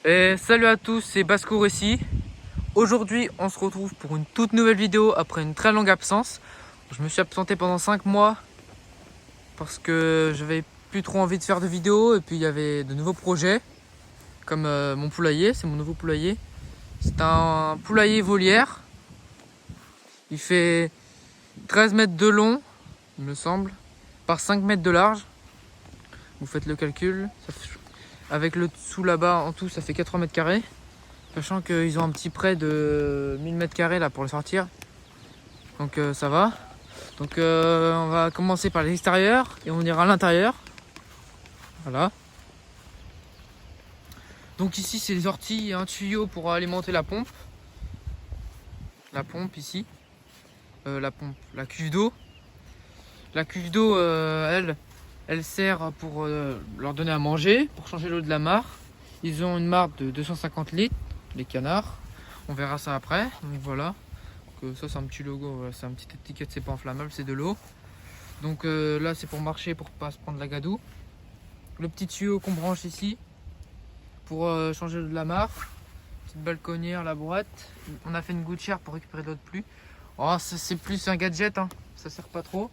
Et salut à tous, c'est Baskour ici. Aujourd'hui, on se retrouve pour une toute nouvelle vidéo après une très longue absence. Je me suis absenté pendant 5 mois parce que j'avais plus trop envie de faire de vidéos et puis il y avait de nouveaux projets comme mon poulailler, c'est mon nouveau poulailler. C'est un poulailler volière. Il fait 13 mètres de long, il me semble, par 5 mètres de large. Vous faites le calcul. Avec le dessous là-bas, en tout, ça fait 80 mètres carrés. Sachant qu'ils ont un petit prêt de 1000 mètres carrés là pour le sortir. Donc ça va. Donc on va commencer par l'extérieur et on ira à l'intérieur. Voilà. Donc ici c'est les orties et un tuyau pour alimenter la pompe. La pompe ici. La cuve d'eau. La cuve d'eau, elle sert pour leur donner à manger, pour changer l'eau de la mare. Ils ont une mare de 250 litres, les canards. On verra ça après. Donc voilà. Donc, ça c'est un petit logo, c'est un petit étiquette, c'est pas inflammable, c'est de l'eau. Donc là c'est pour marcher, pour pas se prendre la gadoue. Le petit tuyau qu'on branche ici pour changer l'eau de la mare. Petite balconnière, la boîte. On a fait une gouttière pour récupérer de l'eau de pluie. Oh, c'est plus un gadget, hein. Ça sert pas trop.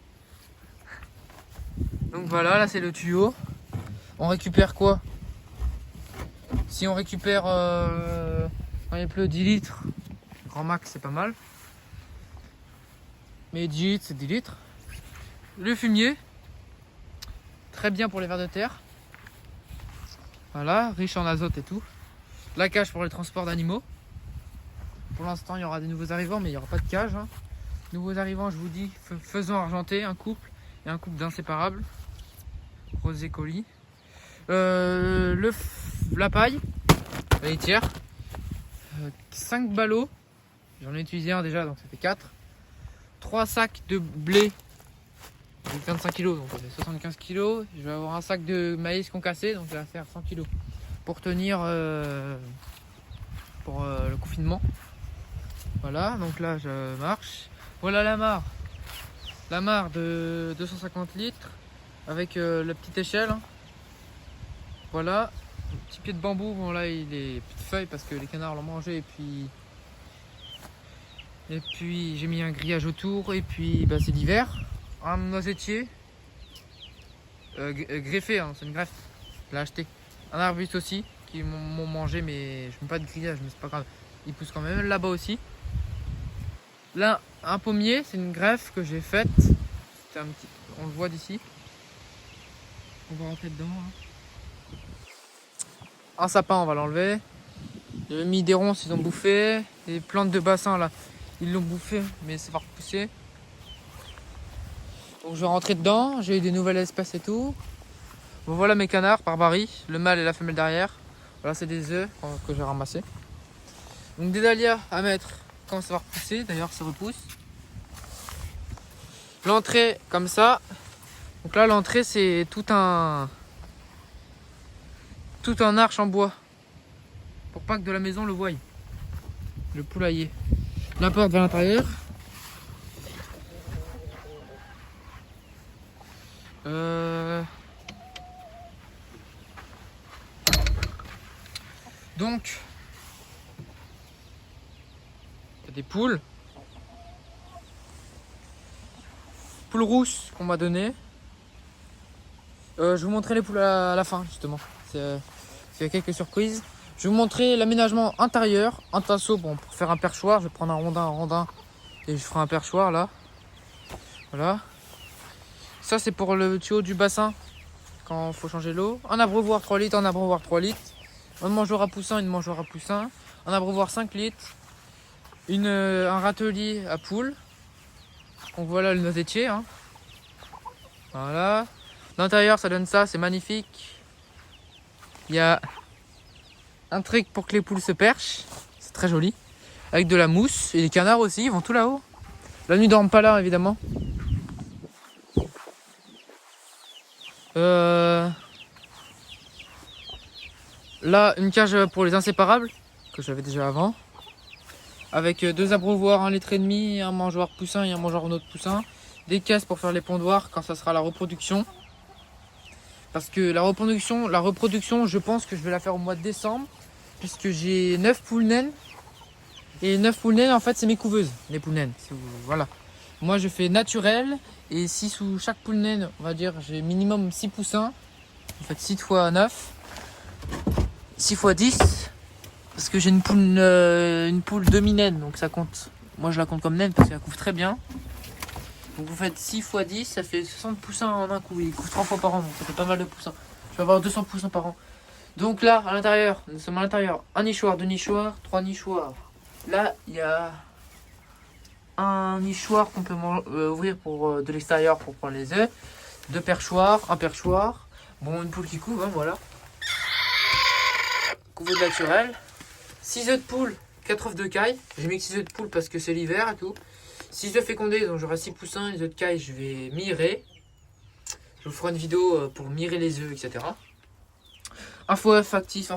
Donc voilà, là c'est le tuyau. On récupère quoi? Si on récupère quand il pleut 10 litres, grand max c'est pas mal. Mais 10 litres c'est 10 litres. Le fumier, très bien pour les vers de terre. Voilà, riche en azote et tout. La cage pour le transport d'animaux. Pour l'instant il y aura des nouveaux arrivants mais il n'y aura pas de cage, hein. Nouveaux arrivants, je vous dis, faisons argenter, un couple et un couple d'inséparables. Rose et colis. La paille, la laitière. 5 ballots. J'en ai utilisé un déjà, donc ça fait 4. 3 sacs de blé. J'ai 25 kg, donc ça fait 75 kg. Je vais avoir un sac de maïs concassé, donc ça va faire 100 kg. Pour tenir le confinement. Voilà, donc là je marche. Voilà la mare. La mare de 250 litres avec la petite échelle. Voilà, un petit pied de bambou. Bon là il est plus de feuilles parce que les canards l'ont mangé et puis j'ai mis un grillage autour et puis bah, c'est l'hiver. Un noisetier greffé, hein, c'est une greffe. Je l'ai acheté. Un arbuste aussi qui m'ont mangé mais je mets pas de grillage mais c'est pas grave. Il pousse quand même là-bas aussi. Là un pommier, c'est une greffe que j'ai faite. On le voit d'ici. On va rentrer dedans. Hein. Un sapin, on va l'enlever. J'avais mis des ronces, ils ont bouffé. Les plantes de bassin là, ils l'ont bouffé, mais ça va repousser. Donc je vais rentrer dedans. J'ai eu des nouvelles espèces et tout. Bon, voilà mes canards par Barry, le mâle et la femelle derrière. Voilà, c'est des œufs que j'ai ramassés. Donc des dahlias à mettre quand ça va repousser. D'ailleurs, ça repousse. L'entrée comme ça. Donc là, l'entrée c'est tout un arche en bois pour pas que de la maison le voie. Le poulailler. La porte vers l'intérieur. Donc, il y a des poules. Poules rousses qu'on m'a donné. Je vais vous montrer les poules à la fin justement. Il y a quelques surprises. Je vais vous montrer l'aménagement intérieur. Un tasseau bon, pour faire un perchoir. Je vais prendre un rondin et je ferai un perchoir là. Voilà. Ça c'est pour le tuyau du bassin quand il faut changer l'eau. Un abreuvoir 3 litres, un abreuvoir 3 litres. Un mangeoire à poussin, une mangeoire à poussin. Un abreuvoir 5 litres. Un râtelier à poules. Donc voilà le noisetier. Hein. Voilà. L'intérieur ça donne ça, c'est magnifique. Il y a un truc pour que les poules se perchent. C'est très joli. Avec de la mousse. Et les canards aussi, ils vont tout là-haut. La nuit ils dorment pas là évidemment. Là une cage pour les inséparables. Que j'avais déjà avant. Avec 2 abreuvoirs 1,5 litre, un mangeoire poussin et un mangeoire autre poussin. Des caisses pour faire les pondoirs quand ça sera la reproduction. Parce que la reproduction, je pense que je vais la faire au mois de décembre. puisque j'ai 9 poules naines. Et 9 poules naines, en fait, c'est mes couveuses, les poules naines. Voilà. Moi, je fais naturel. Et si sous chaque poule naine, on va dire, j'ai minimum 6 poussins. En fait, 6 fois 9. 6 fois 10. Parce que j'ai une poule demi-naine, donc ça compte. Moi, je la compte comme naine parce qu'elle couvre très bien. Donc vous faites 6 fois 10, ça fait 60 poussins en un coup. Il couvre 3 fois par an, donc ça fait pas mal de poussins. Je vais avoir 200 poussins par an. Donc là, à l'intérieur, nous sommes à l'intérieur. Un nichoir, deux nichoirs, trois nichoirs. Là, il y a un nichoir qu'on peut ouvrir pour de l'extérieur pour prendre les œufs. Deux perchoirs, un perchoir. Bon, une poule qui couvre, hein, voilà. Couveuse naturelle. 6 œufs de poule, 4 œufs de caille. J'ai mis que 6 œufs de poule parce que c'est l'hiver et tout. 6 œufs fécondés, donc j'aurai 6 poussins. Les œufs de caille, je vais mirer. Je vous ferai une vidéo pour mirer les œufs, etc. Un faux œuf actif,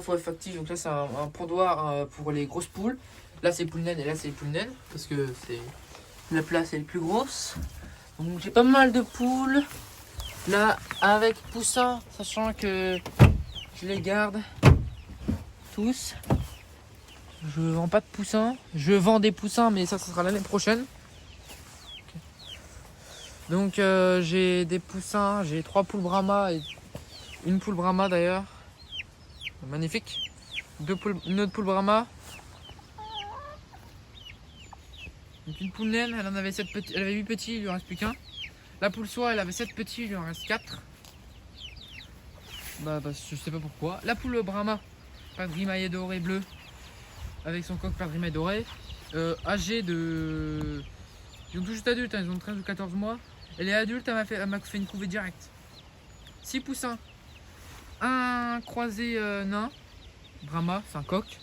donc là c'est un pondoir pour les grosses poules. Là c'est poules naines et là c'est les poules naines parce que c'est la place est le plus grosse. Donc j'ai pas mal de poules. Là avec poussins, sachant que je les garde tous. Je vends pas de poussins. Je vends des poussins mais ça sera l'année prochaine. Donc j'ai des poussins, j'ai 3 poules Brahma et une poule Brahma d'ailleurs. Magnifique. Une autre poule Brahma. Donc une poule naine, elle en avait 7 petits, elle avait 8 petits, il lui en reste plus qu'un. La poule soie, elle avait 7 petits, il lui en reste 4. Bah je sais pas pourquoi. La poule Brahma, perdrix maillet doré bleu, avec son coq perdrix maillet doré, âgée de... Ils sont tout juste adultes, hein, ils ont 13 ou 14 mois. Elle est adulte, elle m'a fait une couvée directe. 6 poussins. Un croisé nain, Brahma, c'est un coq.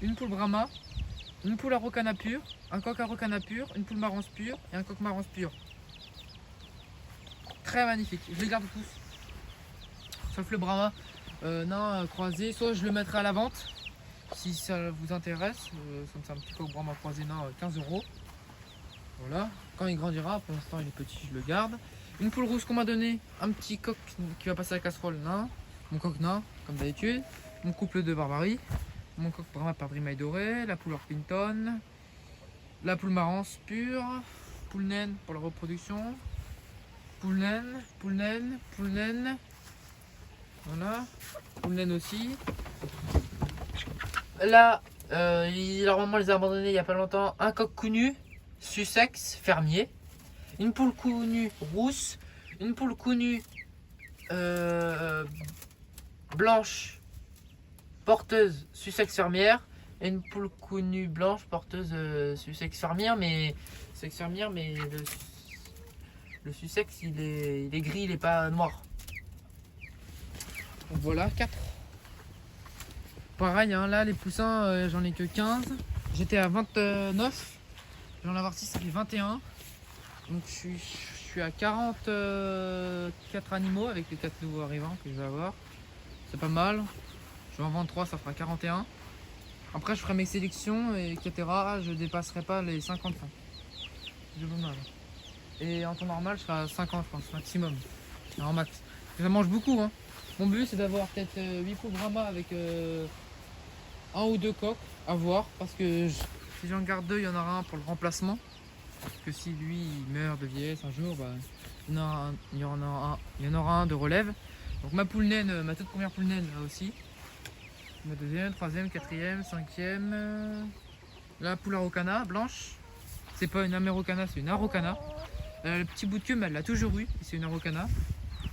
Une poule Brahma, une poule araucana pure, un coq araucana pur, une poule marance pure et un coq marance pur. Très magnifique, je les garde tous. Sauf le Brahma nain croisé, soit je le mettrai à la vente si ça vous intéresse. C'est un petit coq Brahma croisé nain, 15 €. Voilà, quand il grandira, pour l'instant il est petit, je le garde. Une poule rousse qu'on m'a donné, un petit coq qui va passer à la casserole nain. Mon coq nain, comme d'habitude. Mon couple de barbarie. Mon coq Brahma perdrix maille doré. La poule Orpington. La poule marance pure. Poule naine pour la reproduction. Poule naine, poule naine, poule naine. Voilà. Poule naine aussi. Là, leur maman les a abandonnés il y a pas longtemps. Un coq cou-nu, Sussex, fermier. Une poule cou-nu rousse. Une poule cou-nu blanche porteuse Sussex fermière et une poule cou-nu blanche porteuse Sussex fermière, mais le Sussex il est gris, il est pas noir. Donc voilà, 4. Pareil, hein, là les poussins j'en ai que 15. J'étais à 29. Je vais en avoir 6, ça fait 21. Donc je suis à 44 animaux avec les 4 nouveaux arrivants que je vais avoir. C'est pas mal. Je vais en vendre 3, ça fera 41. Après je ferai mes sélections et etc. Je dépasserai pas les 50 fins. C'est pas mal. Et en temps normal je serai à 50 je pense, maximum. En max. Ça mange beaucoup, hein. Mon but c'est d'avoir peut-être 8 poules Brahma avec un ou deux coqs à voir. Parce que si j'en garde 2, il y en aura un pour le remplacement. Parce que si lui il meurt de vieillesse un jour, bah, il y en aura un de relève. Donc ma poule naine, ma toute première poule naine là aussi. Ma deuxième, troisième, quatrième, cinquième. La poule araucana blanche. C'est pas une amérocana, c'est une araucana. Le petit bout de queue, mais elle l'a toujours eu. C'est une araucana.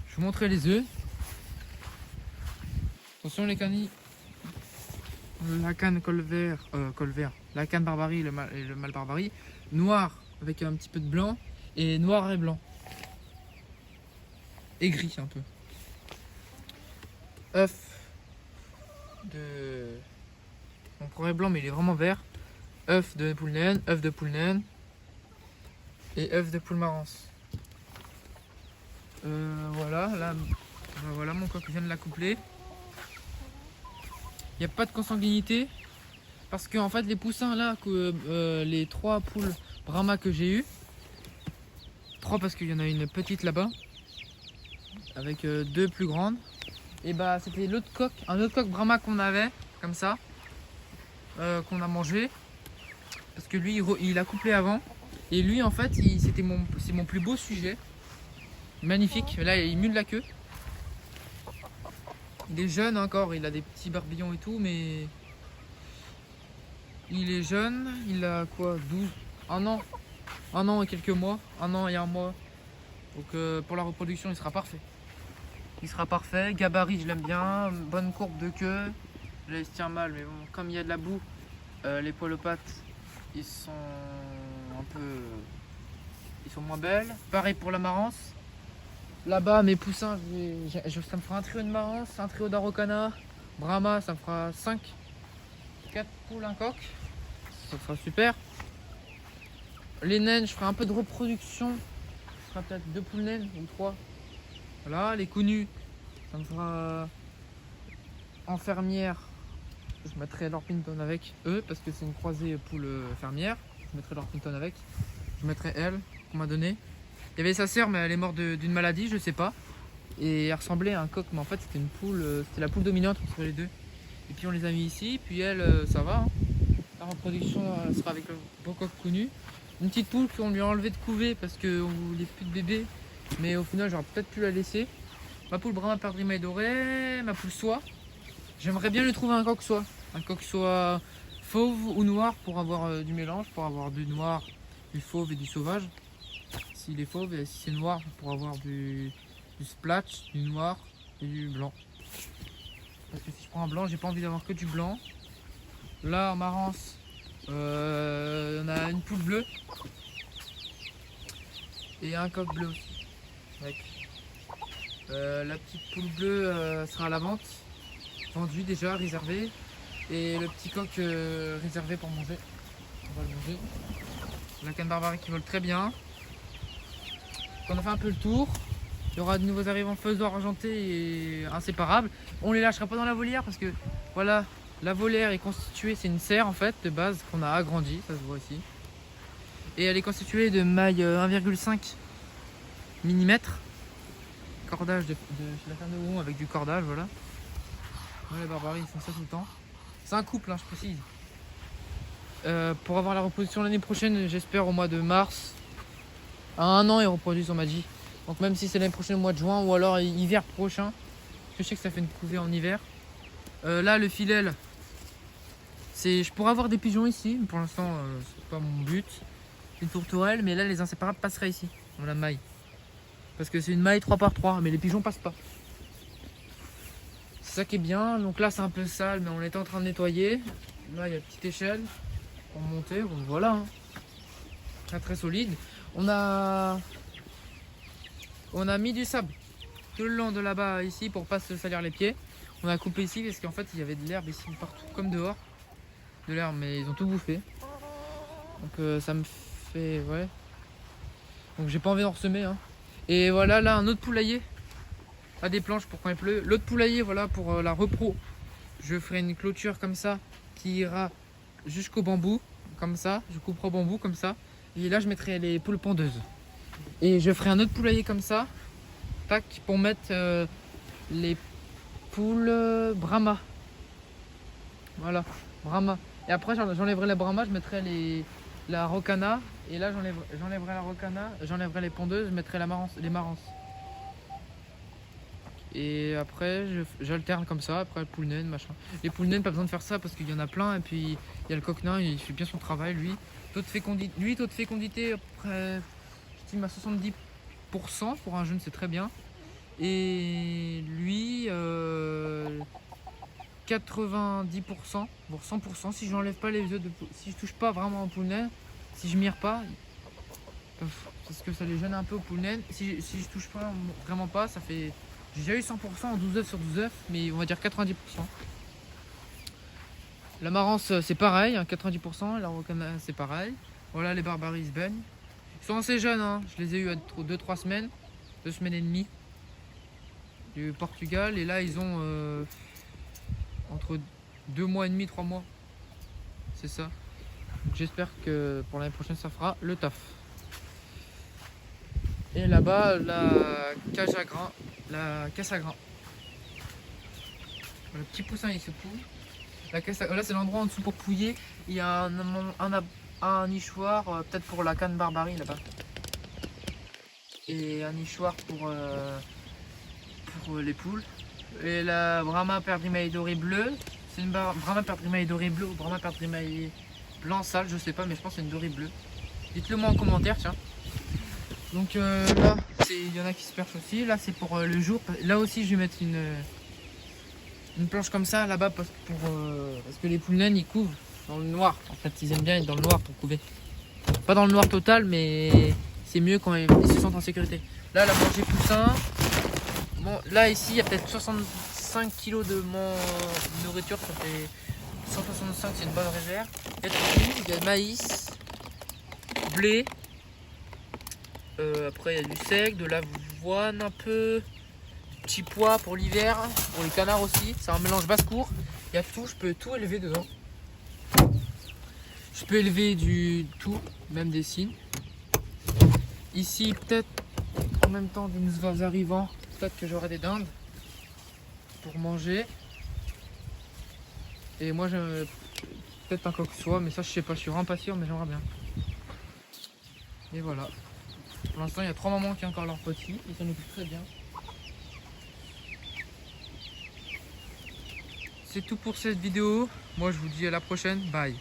Je vous montrerai les œufs. Attention les canis. La canne colvert, la canne barbarie et le mâle barbarie. Noir avec un petit peu de blanc et noir et blanc. Et gris un peu. Œuf de... On pourrait blanc mais il est vraiment vert. Œuf de poule naine, œuf de poule naine et œuf de poule marance. Voilà, là, voilà mon coq vient de l'accoupler. Il n'y a pas de consanguinité parce que en fait les poussins là, les 3 poules Brahma que j'ai eu, 3 parce qu'il y en a une petite là-bas avec 2 plus grandes. Et bah c'était l'autre coq, un autre coq Brahma qu'on avait comme ça. qu'on a mangé. Parce que lui, il a couplé avant. Et lui, en fait, c'est mon plus beau sujet. Magnifique. Là, il mue de la queue. Il est jeune encore. Il a des petits barbillons et tout, mais... Il est jeune. Il a quoi, 12, 1 an. 1 an et quelques mois. 1 an et 1 mois. Donc pour la reproduction, il sera parfait. Il sera parfait. Gabarit, je l'aime bien. Bonne courbe de queue. Là, il se tient mal, mais bon, comme il y a de la boue, les poils aux pattes, ils sont un peu... Ils sont moins belles. Pareil pour la marance. Là-bas, mes poussins, ça me fera un trio de marance, un trio d'araucana. Brahma, ça me fera 5. 4 poules, un coq. Ça sera super. Les naines, je ferai un peu de reproduction. Ce sera peut-être 2 poules naines ou 3. Voilà, les connus, ça me fera en fermière. Je mettrai l'Orpington avec eux parce que c'est une croisée poule fermière. Je mettrai l'Orpington avec. Je mettrai elle qu'on m'a donné. Il y avait sa sœur, mais elle est morte d'une maladie, je sais pas. Et elle ressemblait à un coq, mais en fait c'était une poule, c'était la poule dominante entre les deux. Et puis on les a mis ici, puis elle, ça va. Hein. La reproduction sera avec le beau coq connu. Une petite poule qu'on lui a enlevé de couvée parce qu'on voulait plus de bébé. Mais au final, j'aurais peut-être pu la laisser. Ma poule Brahma perdrix doré, ma poule soie. J'aimerais bien lui trouver un coq soie. Un coq soie fauve ou noir pour avoir du mélange, pour avoir du noir, du fauve et du sauvage. S'il est fauve et si c'est noir, pour avoir du splatch, du noir et du blanc. Parce que si je prends un blanc, j'ai pas envie d'avoir que du blanc. Là, en marance, on a une poule bleue et un coq bleu aussi. La petite poule bleue sera à la vente, vendue déjà, réservée. Et le petit coq réservé pour manger. On va le manger. La canne barbarie qui vole très bien. On a fait un peu le tour. Il y aura de nouveaux arrivants faisoirs argentés et inséparables. On les lâchera pas dans la volière parce que voilà, la volière est constituée, c'est une serre en fait de base qu'on a agrandie, ça se voit ici. Et elle est constituée de mailles 1,5 mm. Cordage de chez la ferme de Rouen avec du cordage, voilà. Ouais, les barbaries ils font ça tout le temps. C'est un couple, hein, je précise. Pour avoir la reproduction l'année prochaine, j'espère au mois de mars. À 1 an, ils reproduisent, on m'a dit. Donc même si c'est l'année prochaine au mois de juin ou alors hiver prochain, parce que je sais que ça fait une couvée en hiver. Là, le filel, je pourrais avoir des pigeons ici, mais pour l'instant, c'est pas mon but. Une tourterelle, mais là, les inséparables passeraient ici, dans la maille. Parce que c'est une maille 3x3, mais les pigeons passent pas. C'est ça qui est bien. Donc là, c'est un peu sale, mais on est en train de nettoyer. Là, il y a une petite échelle pour monter. Bon, voilà. Hein. Très très solide. On a mis du sable tout le long de là-bas ici pour pas se salir les pieds. On a coupé ici parce qu'en fait, il y avait de l'herbe ici partout, comme dehors. De l'herbe, mais ils ont tout bouffé. Donc ça me fait... Ouais. Donc j'ai pas envie d'en ressemer. Hein. Et voilà, là, un autre poulailler. À des planches pour quand il pleut. L'autre poulailler, voilà, pour la repro. Je ferai une clôture comme ça qui ira jusqu'au bambou. Comme ça. Je couperai au bambou comme ça. Et là, je mettrai les poules pondeuses. Et je ferai un autre poulailler comme ça. Tac, pour mettre les poules Brahma. Voilà, Brahma. Et après, j'enlèverai la Brahma, je mettrai la Rocana. Et là, j'enlèverai la Rocana, j'enlèverai les pondeuses, je mettrai les marances. Et après, j'alterne comme ça. Après, poule naine, machin. Les poules naines, pas besoin de faire ça parce qu'il y en a plein. Et puis, il y a le coq nain, il fait bien son travail, lui. Taux de fécondité, après, j'estime à 70%. Pour un jeune, c'est très bien. Et lui, 90%, voire 100%. Si je n'enlève pas les œufs si je touche pas vraiment aux poules naines, si je mire pas, parce que ça les gêne un peu aux poules naines. Si je touche pas vraiment pas, ça fait... J'ai déjà eu 100% en 12 œufs sur 12 œufs, mais on va dire 90%. La marance, c'est pareil, hein, 90%. La rocana, c'est pareil. Voilà, les barbaries, ils se baignent. Ils sont assez jeunes, hein. Je les ai eu à 2-3 semaines, 2 semaines et demie. Du Portugal, et là, ils ont entre 2 mois et demi, 3 mois. C'est ça. J'espère que pour l'année prochaine, ça fera le taf. Et là-bas, la cage à grains. La caisse à grains. Le petit poussin il se coule. La caisse, là c'est l'endroit en dessous pour pouiller. Il y a un nichoir, peut-être pour la canne barbarie là-bas. Et un nichoir pour les poules. Et la Brahma perdrimae doré bleu. C'est une Brahma perdrimae doré bleu ou Brahma perdrimae blanc sale, je sais pas, mais je pense que c'est une dorée bleue. Dites-le moi en commentaire, tiens. Donc là, il y en a qui se perchent aussi. Là, c'est pour le jour. Là aussi, je vais mettre une planche comme ça là-bas parce que les poules naines ils couvent dans le noir. En fait, ils aiment bien être dans le noir pour couver. Pas dans le noir total, mais c'est mieux quand ils se sentent en sécurité. Là, la manger poussin. Bon, là ici, il y a peut-être 65 kg de nourriture. Ça fait 165, c'est une bonne réserve. Il y a maïs, blé. Après, il y a du sec, de l'avoine un peu. Petits pois pour l'hiver, pour les canards aussi. C'est un mélange basse-cour. Il y a tout, je peux tout élever dedans. Je peux élever du tout, même des cygnes. Ici, peut-être en même temps des nouveaux arrivants, peut-être que j'aurai des dindes pour manger. Et moi, j'ai peut-être un coq-soie, mais ça, je sais pas, je suis vraiment pas sûr, mais j'aimerais bien. Et voilà. Pour l'instant, il y a 3 mamans qui ont encore leurs petits, ils s'en occupent très bien. C'est tout pour cette vidéo. Moi, je vous dis à la prochaine. Bye.